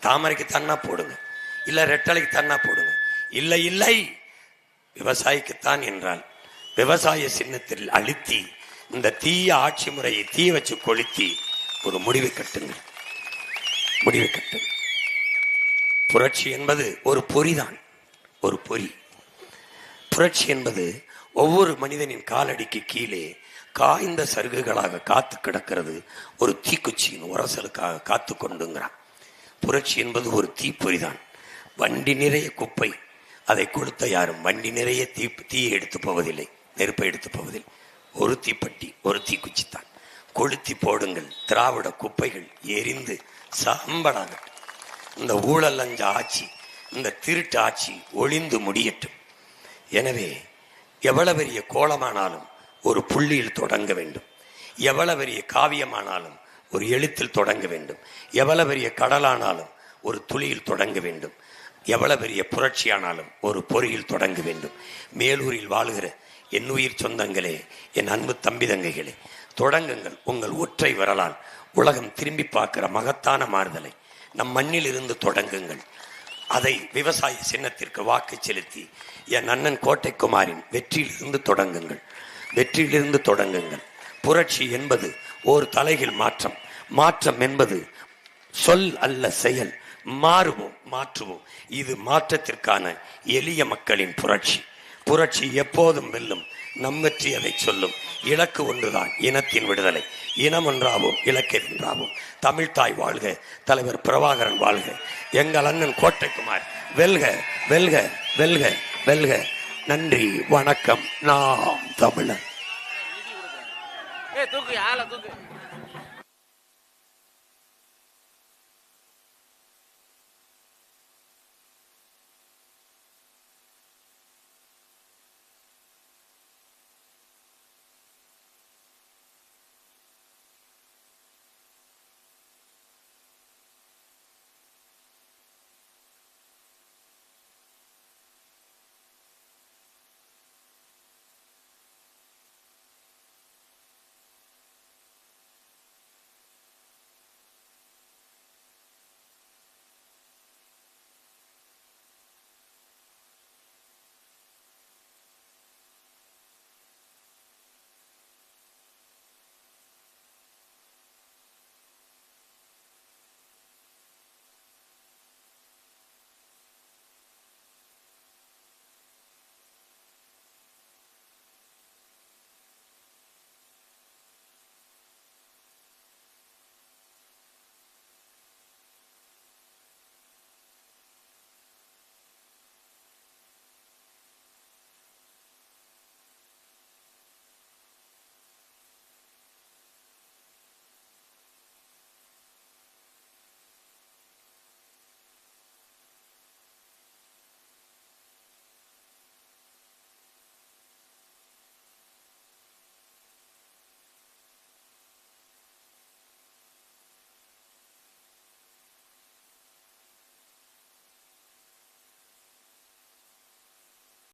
தாமரைக்குத்தான்னா போடுங்க, இல்ல ரெட்டலைக்குத்தான்னா போடுங்க. இல்லை இல்லை விவசாயிக்குத்தான் என்றால் விவசாய சின்னத்தில் அழுத்தி இந்த தீய ஆட்சி முறையை தீ வச்சு கொளுத்தி ஒரு முடிவை கட்டுங்கள். முடிவை கட்டுங்கள். புரட்சி என்பது ஒரு பொறிதான், ஒரு பொறி. புரட்சி என்பது ஒவ்வொரு மனிதனின் காலடிக்கு கீழே காய்ந்த சருகுகளாக காத்து கிடக்கிறது. ஒரு தீக்குச்சியின் உரசலுக்காக காத்து கொண்டுங்கிறான். புரட்சி என்பது ஒரு தீப்பொறிதான். வண்டி நிறைய குப்பை, அதை கொளுத்த யாரும் வண்டி நிறைய தீயை எடுத்து போவதில்லை, நெருப்பை எடுத்து போவதில்லை. ஒரு தீப்பெட்டி, ஒரு தீக்குச்சி தான். கொளுத்தி போடுங்கள். திராவிட குப்பைகள் எரிந்து சாம்பலாகட்டும். இந்த ஊழல் லஞ்ச ஆட்சி, இந்த திருட்டு ஆட்சி ஒளிந்து முடியட்டும். எனவே எவ்வளவு பெரிய கோலமானாலும் ஒரு புள்ளியில் தொடங்க வேண்டும். எவ்வளவு பெரிய காவியமானாலும் ஒரு எழுத்தில் தொடங்க வேண்டும். எவ்வளவு பெரிய கடலானாலும் ஒரு துளியில் தொடங்க வேண்டும். எவ்வளவு பெரிய புரட்சியானாலும் ஒரு பொறியில் தொடங்க வேண்டும். மேலூரில் வாழுகிற என் உயிர் சொந்தங்களே, என் அன்பு தம்பி தங்கைகளே, தொடங்குங்கள். உங்கள் ஒற்றை விரலால் உலகம் திரும்பி பார்க்கிற மகத்தான மாறுதலை நம் மண்ணில் இருந்து தொடங்குங்கள். அதை விவசாய சின்னத்திற்கு வாக்கு செலுத்தி என் அண்ணன் கோட்டைக்குமாரின் வெற்றியிலிருந்து தொடங்குங்கள். வெற்றியிலிருந்து தொடங்குங்கள். புரட்சி என்பது ஒரு தலைகீழ் மாற்றம். மாற்றம் என்பது சொல் அல்ல, செயல். மாறுவோம், மாற்றுவோம். இது மாற்றத்திற்கான எளிய மக்களின் புரட்சி. புரட்சி எப்போதும் வெல்லும். நம் வெற்றி அதை சொல்லும். இலக்கு ஒன்றுதான், இனத்தின் விடுதலை. இனம் ஒன்றாவோம், இலக்கை வென்றாவோம். தமிழ்தாய் வாழ்க, தலைவர் பிரபாகரன் வாழ்க, எங்கள் அண்ணன் கோட்டைக்குமார் வெல்க, வெல்க, வெல்க, வெல்க. நன்றி, வணக்கம். நாம் தமிழர்.